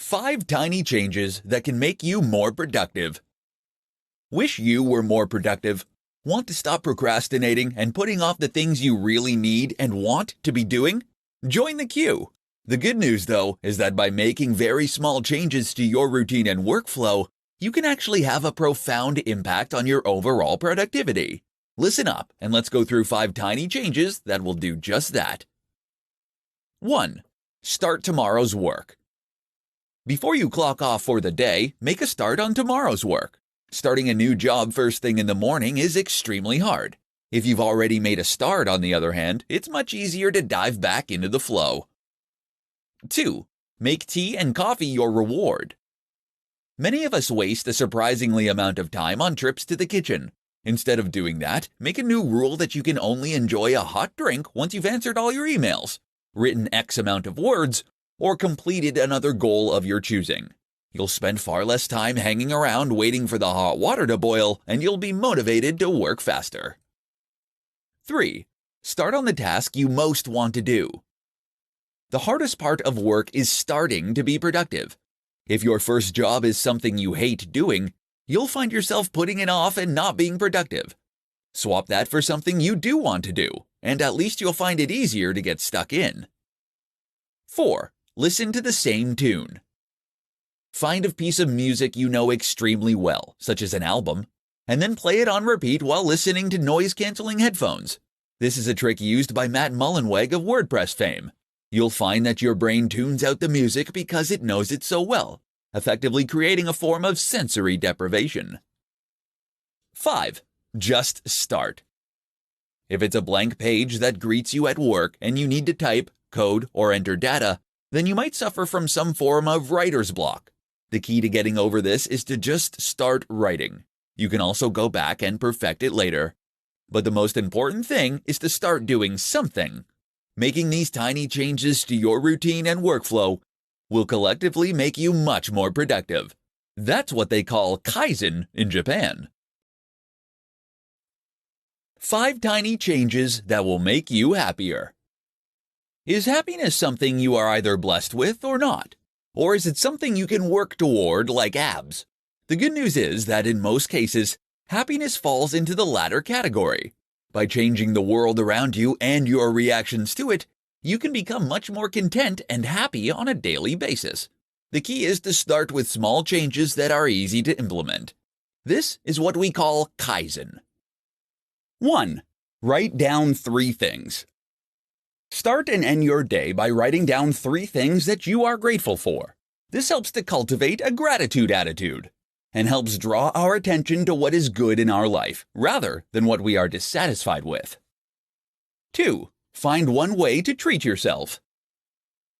5 tiny changes that can make you more productive. Wish you were more productive? Want to stop procrastinating and putting off the things you really need and want to be doing? Join the queue. The good news, though, is that by making very small changes to your routine and workflow, you can actually have a profound impact on your overall productivity. Listen up, and let's go through 5 tiny changes that will do just that. 1. Start tomorrow's work. Before you clock off for the day, make a start on tomorrow's work. Starting a new job first thing in the morning is extremely hard. If you've already made a start, on the other hand, it's much easier to dive back into the flow. 2. Make tea and coffee your reward. Many of us waste a surprisingly amount of time on trips to the kitchen. Instead of doing that, make a new rule that you can only enjoy a hot drink once you've answered all your emails, written X amount of words, or completed another goal of your choosing. You'll spend far less time hanging around waiting for the hot water to boil, and you'll be motivated to work faster. 3. Start on the task you most want to do. The hardest part of work is starting to be productive. If your first job is something you hate doing, you'll find yourself putting it off and not being productive. Swap that for something you do want to do, and at least you'll find it easier to get stuck in. 4. Listen to the same tune. Find a piece of music you know extremely well, such as an album, and then play it on repeat while listening to noise-canceling headphones. This is a trick used by Matt Mullenweg of WordPress fame. You'll find that your brain tunes out the music because it knows it so well, effectively creating a form of sensory deprivation. 5. Just start. If it's a blank page that greets you at work and you need to type, code, or enter data, then you might suffer from some form of writer's block. The key to getting over this is to just start writing. You can also go back and perfect it later. But the most important thing is to start doing something. Making these tiny changes to your routine and workflow will collectively make you much more productive. That's what they call Kaizen in Japan. 5 tiny changes that will make you happier. Is happiness something you are either blessed with or not? Or is it something you can work toward like abs? The good news is that in most cases, happiness falls into the latter category. By changing the world around you and your reactions to it, you can become much more content and happy on a daily basis. The key is to start with small changes that are easy to implement. This is what we call Kaizen. 1. Write down 3 things. Start and end your day by writing down 3 things that you are grateful for. This helps to cultivate a gratitude attitude and helps draw our attention to what is good in our life rather than what we are dissatisfied with. 2. Find one way to treat yourself.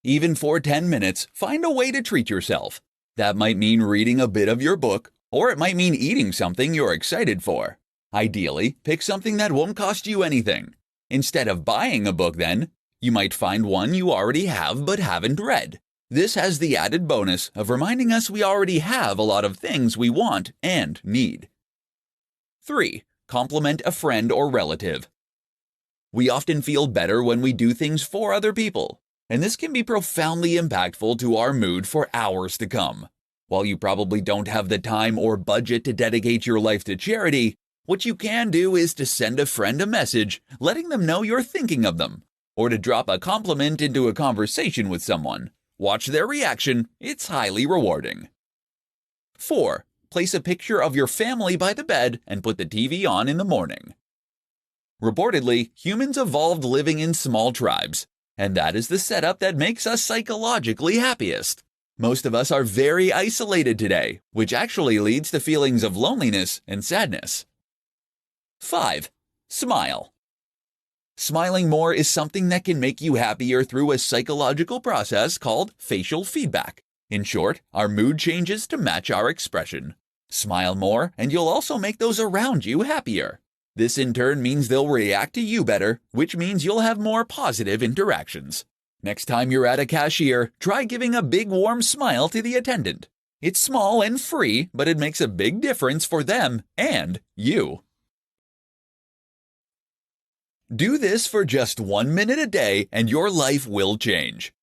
Even for 10 minutes, find a way to treat yourself. That might mean reading a bit of your book, or it might mean eating something you're excited for. Ideally, pick something that won't cost you anything. Instead of buying a book then, you might find one you already have but haven't read. This has the added bonus of reminding us we already have a lot of things we want and need. 3. Compliment a friend or relative. We often feel better when we do things for other people, and this can be profoundly impactful to our mood for hours to come. While you probably don't have the time or budget to dedicate your life to charity, what you can do is to send a friend a message letting them know you're thinking of them, or to drop a compliment into a conversation with someone. Watch their reaction, it's highly rewarding. 4. Place a picture of your family by the bed and put the TV on in the morning. Reportedly, humans evolved living in small tribes, and that is the setup that makes us psychologically happiest. Most of us are very isolated today, which actually leads to feelings of loneliness and sadness. 5. Smile. Smiling more is something that can make you happier through a psychological process called facial feedback. In short, our mood changes to match our expression. Smile more, and you'll also make those around you happier. This in turn means they'll react to you better, which means you'll have more positive interactions. Next time you're at a cashier, try giving a big warm smile to the attendant. It's small and free, but it makes a big difference for them and you. Do this for just 1 minute a day and your life will change.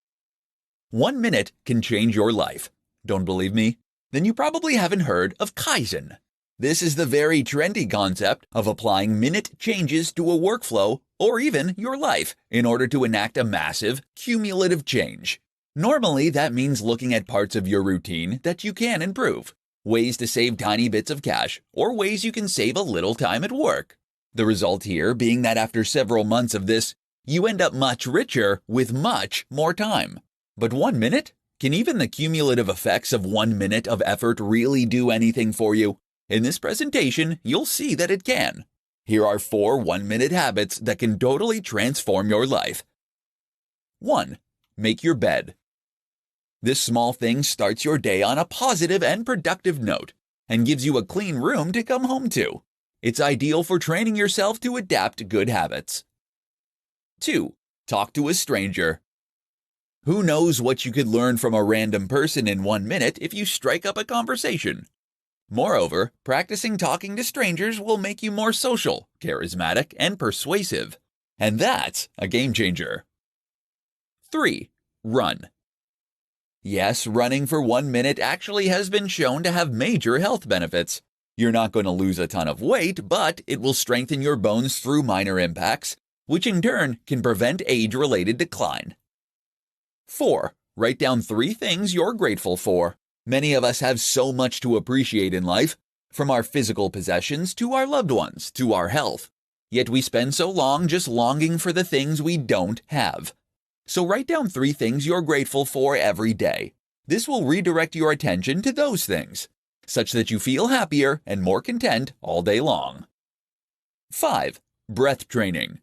1 minute can change your life. Don't believe me? Then you probably haven't heard of Kaizen. This is the very trendy concept of applying minute changes to a workflow or even your life in order to enact a massive, cumulative change. Normally, that means looking at parts of your routine that you can improve, ways to save tiny bits of cash, or ways you can save a little time at work. The result here being that after several months of this, you end up much richer with much more time. But 1 minute? Can even the cumulative effects of 1 minute of effort really do anything for you? In this presentation, you'll see that it can. Here are 4 1-minute habits that can totally transform your life. 1. Make your bed. This small thing starts your day on a positive and productive note and gives you a clean room to come home to. It's ideal for training yourself to adapt good habits. 2. Talk to a stranger. Who knows what you could learn from a random person in 1 minute if you strike up a conversation? Moreover, practicing talking to strangers will make you more social, charismatic, and persuasive. And that's a game changer. 3. Run. Yes, running for 1 minute actually has been shown to have major health benefits. You're not going to lose a ton of weight, but it will strengthen your bones through minor impacts, which in turn can prevent age-related decline. 4. Write down 3 things you're grateful for. Many of us have so much to appreciate in life, from our physical possessions to our loved ones to our health. Yet we spend so long just longing for the things we don't have. So write down 3 things you're grateful for every day. This will redirect your attention to those things, such that you feel happier and more content all day long. 5. Breath training.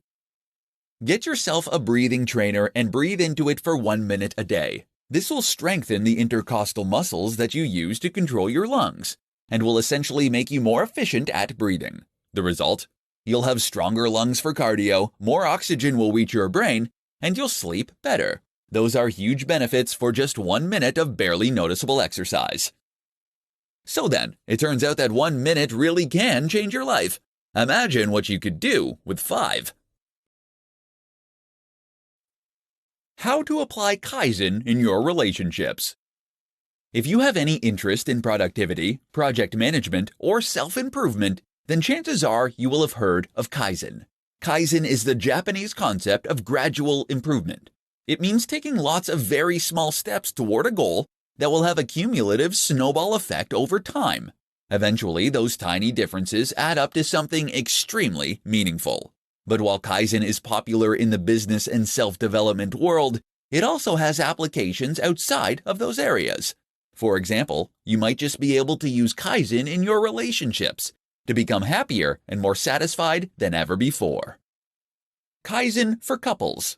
Get yourself a breathing trainer and breathe into it for 1 minute a day. This will strengthen the intercostal muscles that you use to control your lungs and will essentially make you more efficient at breathing. The result? You'll have stronger lungs for cardio, more oxygen will reach your brain, and you'll sleep better. Those are huge benefits for just 1 minute of barely noticeable exercise. So then, it turns out that 1 minute really can change your life. Imagine what you could do with 5. How to apply Kaizen in your relationships. If you have any interest in productivity, project management, or self-improvement, then chances are you will have heard of Kaizen. Kaizen is the Japanese concept of gradual improvement. It means taking lots of very small steps toward a goal that will have a cumulative snowball effect over time. Eventually, those tiny differences add up to something extremely meaningful. But while Kaizen is popular in the business and self-development world, it also has applications outside of those areas. For example, you might just be able to use Kaizen in your relationships to become happier and more satisfied than ever before. Kaizen for couples.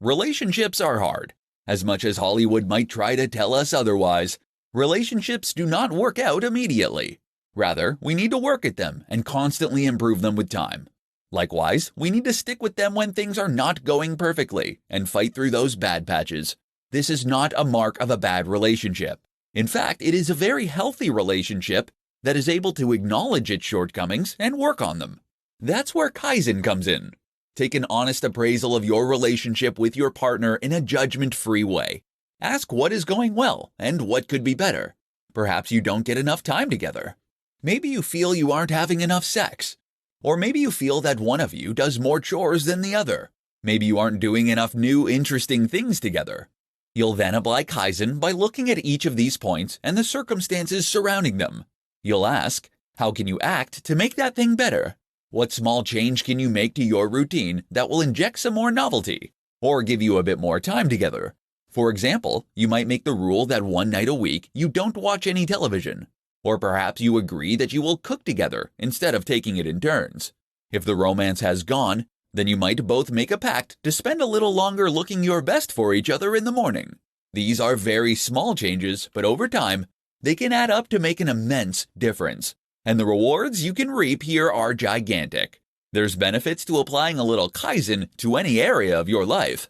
Relationships are hard. As much as Hollywood might try to tell us otherwise, relationships do not work out immediately. Rather, we need to work at them and constantly improve them with time. Likewise, we need to stick with them when things are not going perfectly and fight through those bad patches. This is not a mark of a bad relationship. In fact, it is a very healthy relationship that is able to acknowledge its shortcomings and work on them. That's where Kaizen comes in. Take an honest appraisal of your relationship with your partner in a judgment-free way. Ask what is going well and what could be better. Perhaps you don't get enough time together. Maybe you feel you aren't having enough sex. Or maybe you feel that one of you does more chores than the other. Maybe you aren't doing enough new, interesting things together. You'll then apply Kaizen by looking at each of these points and the circumstances surrounding them. You'll ask, how can you act to make that thing better? What small change can you make to your routine that will inject some more novelty or give you a bit more time together? For example, you might make the rule that 1 night a week you don't watch any television. Or perhaps you agree that you will cook together instead of taking it in turns. If the romance has gone, then you might both make a pact to spend a little longer looking your best for each other in the morning. These are very small changes, but over time, they can add up to make an immense difference. And the rewards you can reap here are gigantic. There's benefits to applying a little Kaizen to any area of your life.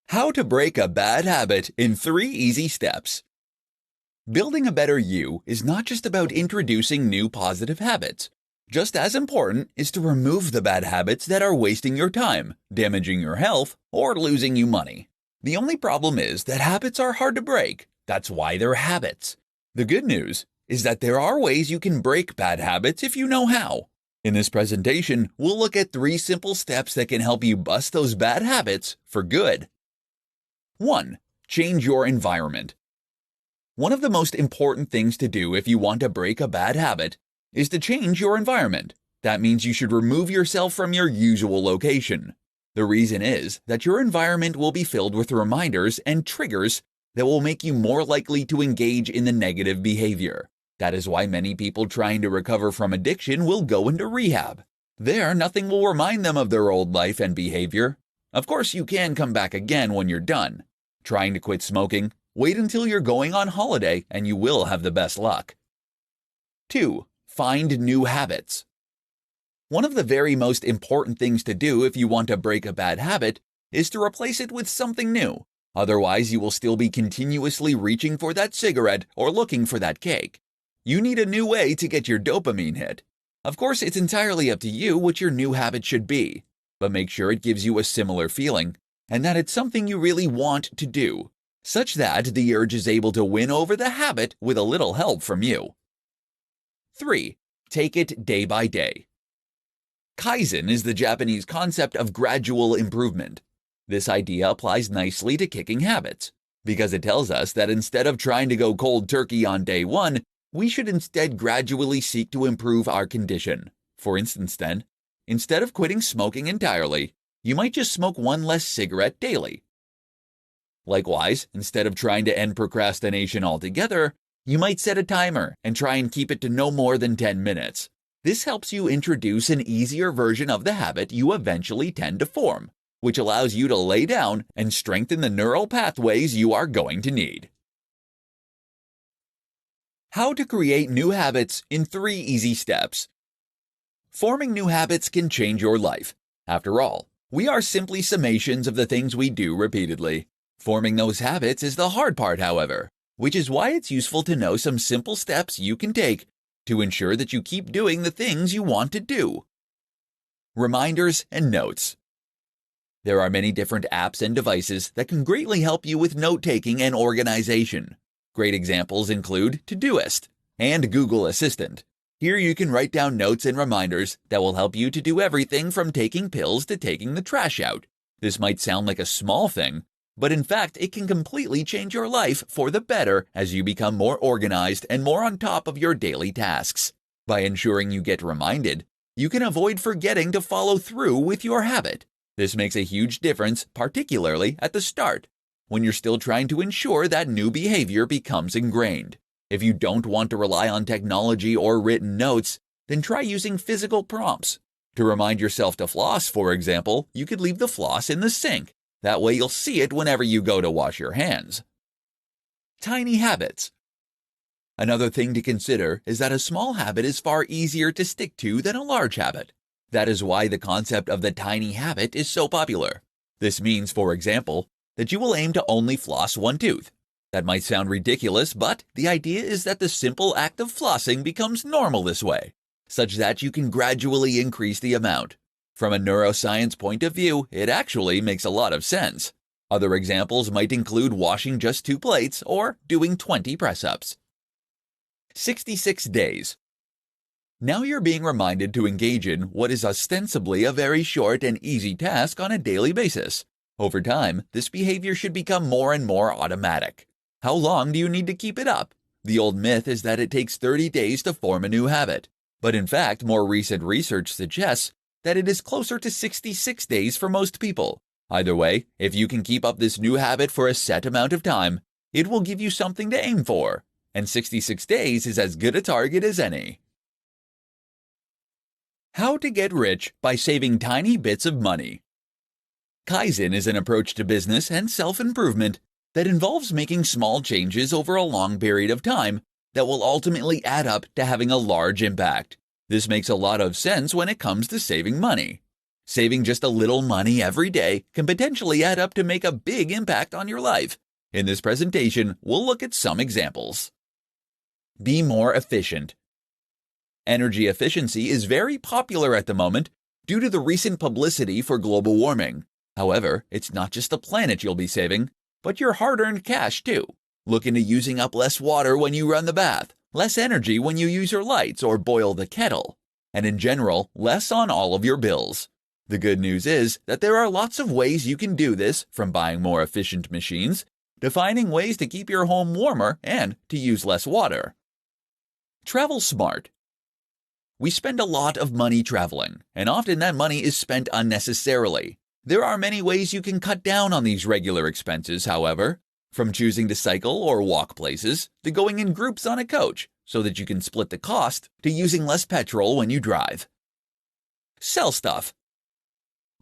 How to break a bad habit in 3 easy steps. Building a better you is not just about introducing new positive habits. Just as important is to remove the bad habits that are wasting your time, damaging your health, or losing you money. The only problem is that habits are hard to break. That's why they're habits. The good news is that there are ways you can break bad habits if you know how. In this presentation, we'll look at 3 simple steps that can help you bust those bad habits for good. 1. Change your environment. One of the most important things to do if you want to break a bad habit is to change your environment. That means you should remove yourself from your usual location. The reason is that your environment will be filled with reminders and triggers that will make you more likely to engage in the negative behavior. That is why many people trying to recover from addiction will go into rehab. There, nothing will remind them of their old life and behavior. Of course, you can come back again when you're done. Trying to quit smoking? Wait until you're going on holiday and you will have the best luck. 2. Find new habits. One of the very most important things to do if you want to break a bad habit is to replace it with something new. Otherwise, you will still be continuously reaching for that cigarette or looking for that cake. You need a new way to get your dopamine hit. Of course, it's entirely up to you what your new habit should be, but make sure it gives you a similar feeling and that it's something you really want to do, such that the urge is able to win over the habit with a little help from you. 3. Take it day by day. Kaizen is the Japanese concept of gradual improvement. This idea applies nicely to kicking habits, because it tells us that instead of trying to go cold turkey on day 1, we should instead gradually seek to improve our condition. For instance then, instead of quitting smoking entirely, you might just smoke 1 less cigarette daily. Likewise, instead of trying to end procrastination altogether, you might set a timer and try and keep it to no more than 10 minutes. This helps you introduce an easier version of the habit you eventually tend to form, which allows you to lay down and strengthen the neural pathways you are going to need. How to create new habits in 3 easy steps. Forming new habits can change your life. After all, we are simply summations of the things we do repeatedly. Forming those habits is the hard part, however, which is why it's useful to know some simple steps you can take to ensure that you keep doing the things you want to do. Reminders and notes. There are many different apps and devices that can greatly help you with note-taking and organization. Great examples include Todoist and Google Assistant. Here you can write down notes and reminders that will help you to do everything from taking pills to taking the trash out. This might sound like a small thing, but in fact it can completely change your life for the better as you become more organized and more on top of your daily tasks. By ensuring you get reminded, you can avoid forgetting to follow through with your habit. This makes a huge difference, particularly at the start, when you're still trying to ensure that new behavior becomes ingrained. If you don't want to rely on technology or written notes, then try using physical prompts. To remind yourself to floss, for example, you could leave the floss in the sink. That way you'll see it whenever you go to wash your hands. Tiny habits. Another thing to consider is that a small habit is far easier to stick to than a large habit. That is why the concept of the tiny habit is so popular. This means, for example, that you will aim to only floss 1 tooth. That might sound ridiculous, but the idea is that the simple act of flossing becomes normal this way, such that you can gradually increase the amount. From a neuroscience point of view, it actually makes a lot of sense. Other examples might include washing just 2 plates or doing 20 press-ups. 66 days. Now you're being reminded to engage in what is ostensibly a very short and easy task on a daily basis. Over time, this behavior should become more and more automatic. How long do you need to keep it up? The old myth is that it takes 30 days to form a new habit. But in fact, more recent research suggests that it is closer to 66 days for most people. Either way, if you can keep up this new habit for a set amount of time, it will give you something to aim for. And 66 days is as good a target as any. How to get rich by saving tiny bits of money. Kaizen is an approach to business and self-improvement that involves making small changes over a long period of time that will ultimately add up to having a large impact. This makes a lot of sense when it comes to saving money. Saving just a little money every day can potentially add up to make a big impact on your life. In this presentation, we'll look at some examples. Be more efficient. Energy efficiency is very popular at the moment due to the recent publicity for global warming. However, it's not just the planet you'll be saving, but your hard-earned cash too. Look into using up less water when you run the bath, less energy when you use your lights or boil the kettle, and in general, less on all of your bills. The good news is that there are lots of ways you can do this, from buying more efficient machines to finding ways to keep your home warmer and to use less water. Travel smart. We spend a lot of money traveling, and often that money is spent unnecessarily. There are many ways you can cut down on these regular expenses, however, from choosing to cycle or walk places to going in groups on a coach so that you can split the cost to using less petrol when you drive. Sell stuff.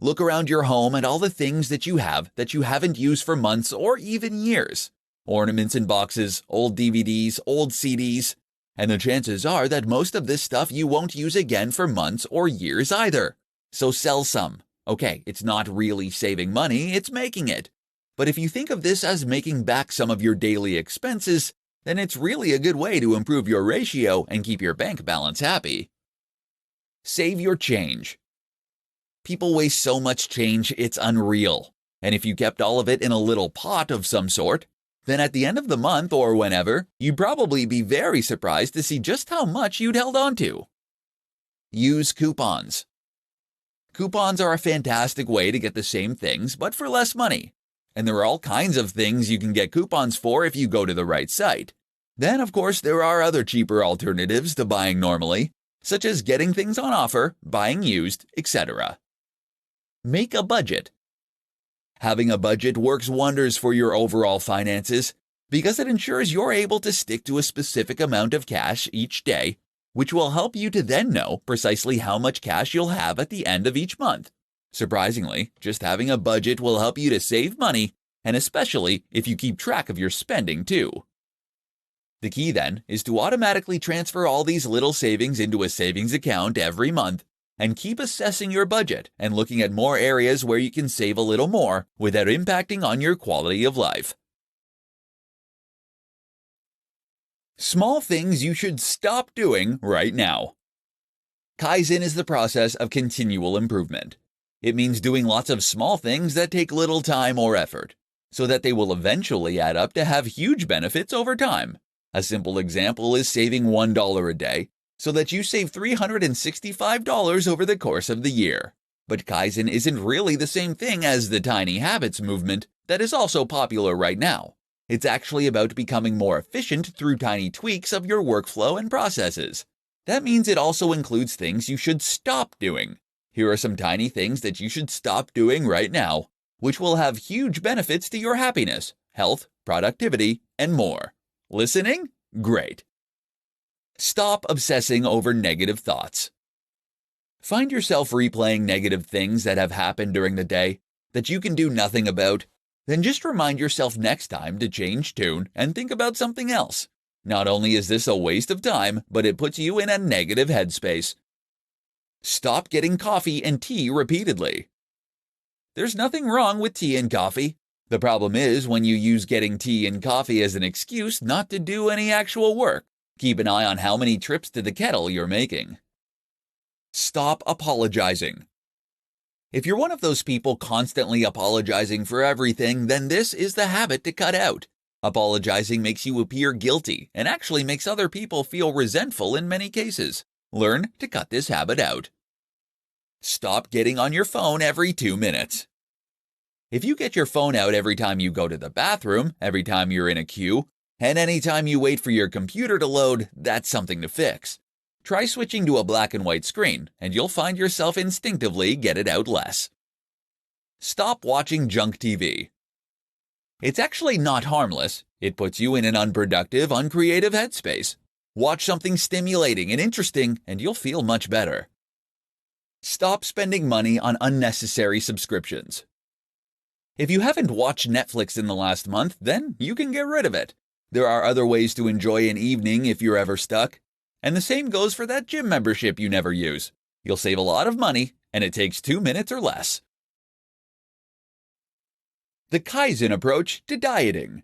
Look around your home at all the things that you have that you haven't used for months or even years. Ornaments in boxes, old DVDs, old CDs, and the chances are that most of this stuff you won't use again for months or years either. So sell some. Okay, it's not really saving money, it's making it. But if you think of this as making back some of your daily expenses, then it's really a good way to improve your ratio and keep your bank balance happy. Save your change. People waste so much change, it's unreal. And if you kept all of it in a little pot of some sort, then at the end of the month or whenever, you'd probably be very surprised to see just how much you'd held on to. Use coupons. Coupons are a fantastic way to get the same things, but for less money. And there are all kinds of things you can get coupons for if you go to the right site. Then, of course, there are other cheaper alternatives to buying normally, such as getting things on offer, buying used, etc. Make a budget. Having a budget works wonders for your overall finances because it ensures you're able to stick to a specific amount of cash each day, which will help you to then know precisely how much cash you'll have at the end of each month. Surprisingly, just having a budget will help you to save money, and especially if you keep track of your spending too. The key then is to automatically transfer all these little savings into a savings account every month and keep assessing your budget and looking at more areas where you can save a little more without impacting on your quality of life. Small things you should stop doing right now. Kaizen is the process of continual improvement. It means doing lots of small things that take little time or effort, so that they will eventually add up to have huge benefits over time. A simple example is saving $1 a day, so that you save $365 over the course of the year. But Kaizen isn't really the same thing as the tiny habits movement that is also popular right now. It's actually about becoming more efficient through tiny tweaks of your workflow and processes. That means it also includes things you should stop doing. Here are some tiny things that you should stop doing right now, which will have huge benefits to your happiness, health, productivity, and more. Listening? Great. Stop obsessing over negative thoughts. Find yourself replaying negative things that have happened during the day that you can do nothing about, then just remind yourself next time to change tune and think about something else. Not only is this a waste of time, but it puts you in a negative headspace. Stop getting coffee and tea repeatedly. There's nothing wrong with tea and coffee. The problem is when you use getting tea and coffee as an excuse not to do any actual work. Keep an eye on how many trips to the kettle you're making. Stop apologizing. If you're one of those people constantly apologizing for everything, then this is the habit to cut out. Apologizing makes you appear guilty and actually makes other people feel resentful in many cases. Learn to cut this habit out. Stop getting on your phone every 2 minutes. If you get your phone out every time you go to the bathroom, every time you're in a queue, and anytime you wait for your computer to load, that's something to fix. Try switching to a black and white screen, and you'll find yourself instinctively get it out less. Stop watching junk TV. It's actually not harmless. It puts you in an unproductive, uncreative headspace. Watch something stimulating and interesting, and you'll feel much better. Stop spending money on unnecessary subscriptions. If you haven't watched Netflix in the last month, then you can get rid of it. There are other ways to enjoy an evening if you're ever stuck. And the same goes for that gym membership you never use. You'll save a lot of money, and it takes 2 minutes or less. The Kaizen approach to dieting.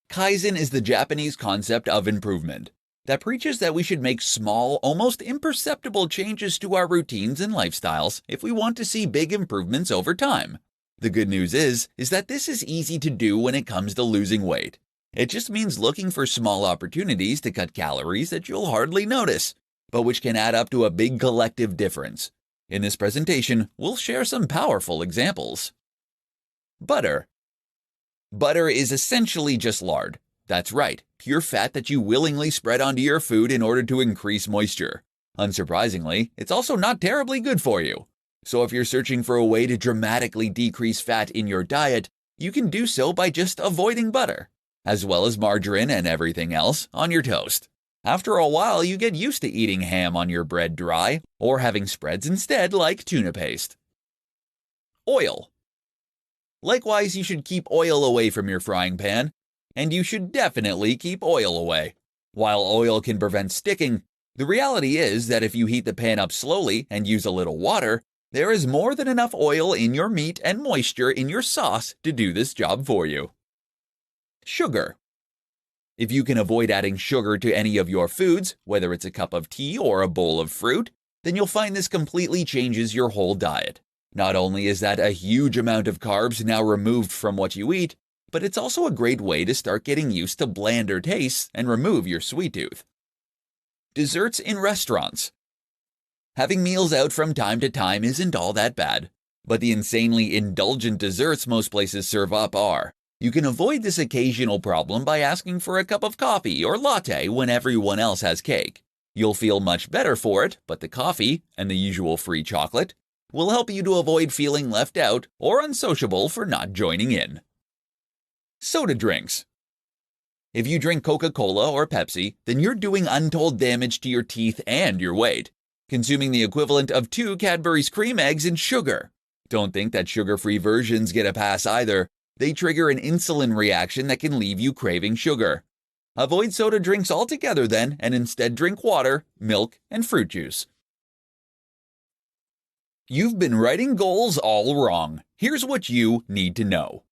Kaizen is the Japanese concept of improvement that preaches that we should make small, almost imperceptible changes to our routines and lifestyles if we want to see big improvements over time. The good news is that this is easy to do when it comes to losing weight. It just means looking for small opportunities to cut calories that you'll hardly notice, but which can add up to a big collective difference. In this presentation, we'll share some powerful examples. Butter. Butter is essentially just lard. That's right, pure fat that you willingly spread onto your food in order to increase moisture. Unsurprisingly, it's also not terribly good for you. So if you're searching for a way to dramatically decrease fat in your diet, you can do so by just avoiding butter, as well as margarine and everything else on your toast. After a while, you get used to eating ham on your bread dry, or having spreads instead like tuna paste. Oil. Likewise, you should keep oil away from your frying pan, and you should definitely keep oil away. While oil can prevent sticking, the reality is that if you heat the pan up slowly and use a little water, there is more than enough oil in your meat and moisture in your sauce to do this job for you. Sugar. If you can avoid adding sugar to any of your foods, whether it's a cup of tea or a bowl of fruit, then you'll find this completely changes your whole diet. Not only is that a huge amount of carbs now removed from what you eat, but it's also a great way to start getting used to blander tastes and remove your sweet tooth. Desserts in restaurants. Having meals out from time to time isn't all that bad, but the insanely indulgent desserts most places serve up are. You can avoid this occasional problem by asking for a cup of coffee or latte when everyone else has cake. You'll feel much better for it, but the coffee, and the usual free chocolate, will help you to avoid feeling left out or unsociable for not joining in. Soda drinks. If you drink Coca-Cola or Pepsi, then you're doing untold damage to your teeth and your weight, consuming the equivalent of 2 Cadbury's cream eggs in sugar. Don't think that sugar-free versions get a pass either. They trigger an insulin reaction that can leave you craving sugar. Avoid soda drinks altogether then, and instead drink water, milk, and fruit juice. You've been writing goals all wrong. Here's what you need to know.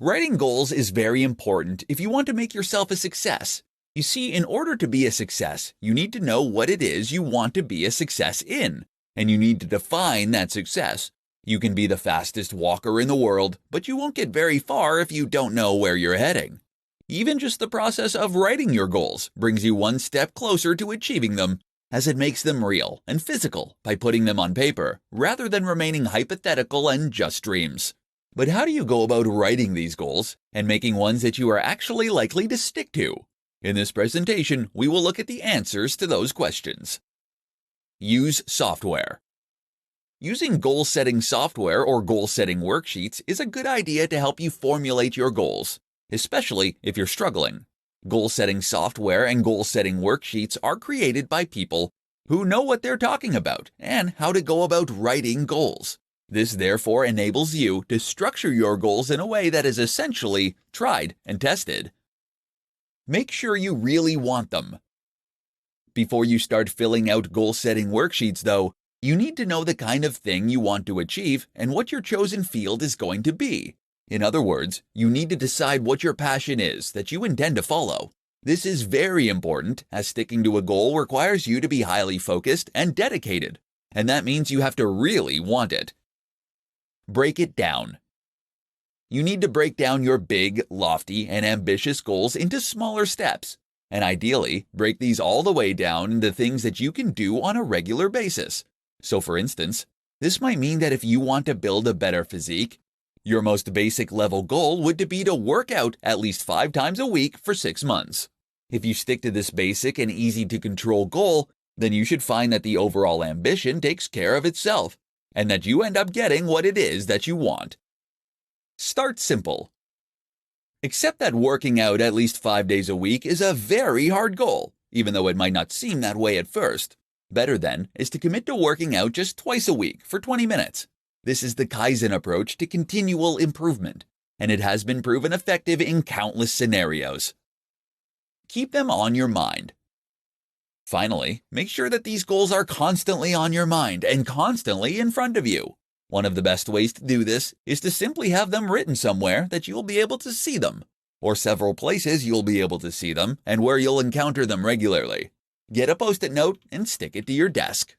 Writing goals is very important if you want to make yourself a success. You see, in order to be a success, you need to know what it is you want to be a success in, and you need to define that success. You can be the fastest walker in the world, but you won't get very far if you don't know where you're heading. Even just the process of writing your goals brings you one step closer to achieving them, as it makes them real and physical by putting them on paper, rather than remaining hypothetical and just dreams. But how do you go about writing these goals and making ones that you are actually likely to stick to? In this presentation, we will look at the answers to those questions. Use software. Using goal-setting software or goal-setting worksheets is a good idea to help you formulate your goals, especially if you're struggling. Goal-setting software and goal-setting worksheets are created by people who know what they're talking about and how to go about writing goals. This therefore enables you to structure your goals in a way that is essentially tried and tested. Make sure you really want them. Before you start filling out goal-setting worksheets, though, you need to know the kind of thing you want to achieve and what your chosen field is going to be. In other words, you need to decide what your passion is that you intend to follow. This is very important, as sticking to a goal requires you to be highly focused and dedicated, and that means you have to really want it. Break it down. You need to break down your big, lofty, and ambitious goals into smaller steps, and ideally, break these all the way down into things that you can do on a regular basis. So for instance, this might mean that if you want to build a better physique, your most basic level goal would be to work out at least 5 times a week for 6 months. If you stick to this basic and easy to control goal, then you should find that the overall ambition takes care of itself, and that you end up getting what it is that you want. Start simple. Accept that working out at least 5 days a week is a very hard goal, even though it might not seem that way at first. Better then is to commit to working out just twice a week for 20 minutes. This is the Kaizen approach to continual improvement, and it has been proven effective in countless scenarios. Keep them on your mind. Finally, make sure that these goals are constantly on your mind and constantly in front of you. One of the best ways to do this is to simply have them written somewhere that you'll be able to see them, or several places you'll be able to see them and where you'll encounter them regularly. Get a Post-it note and stick it to your desk.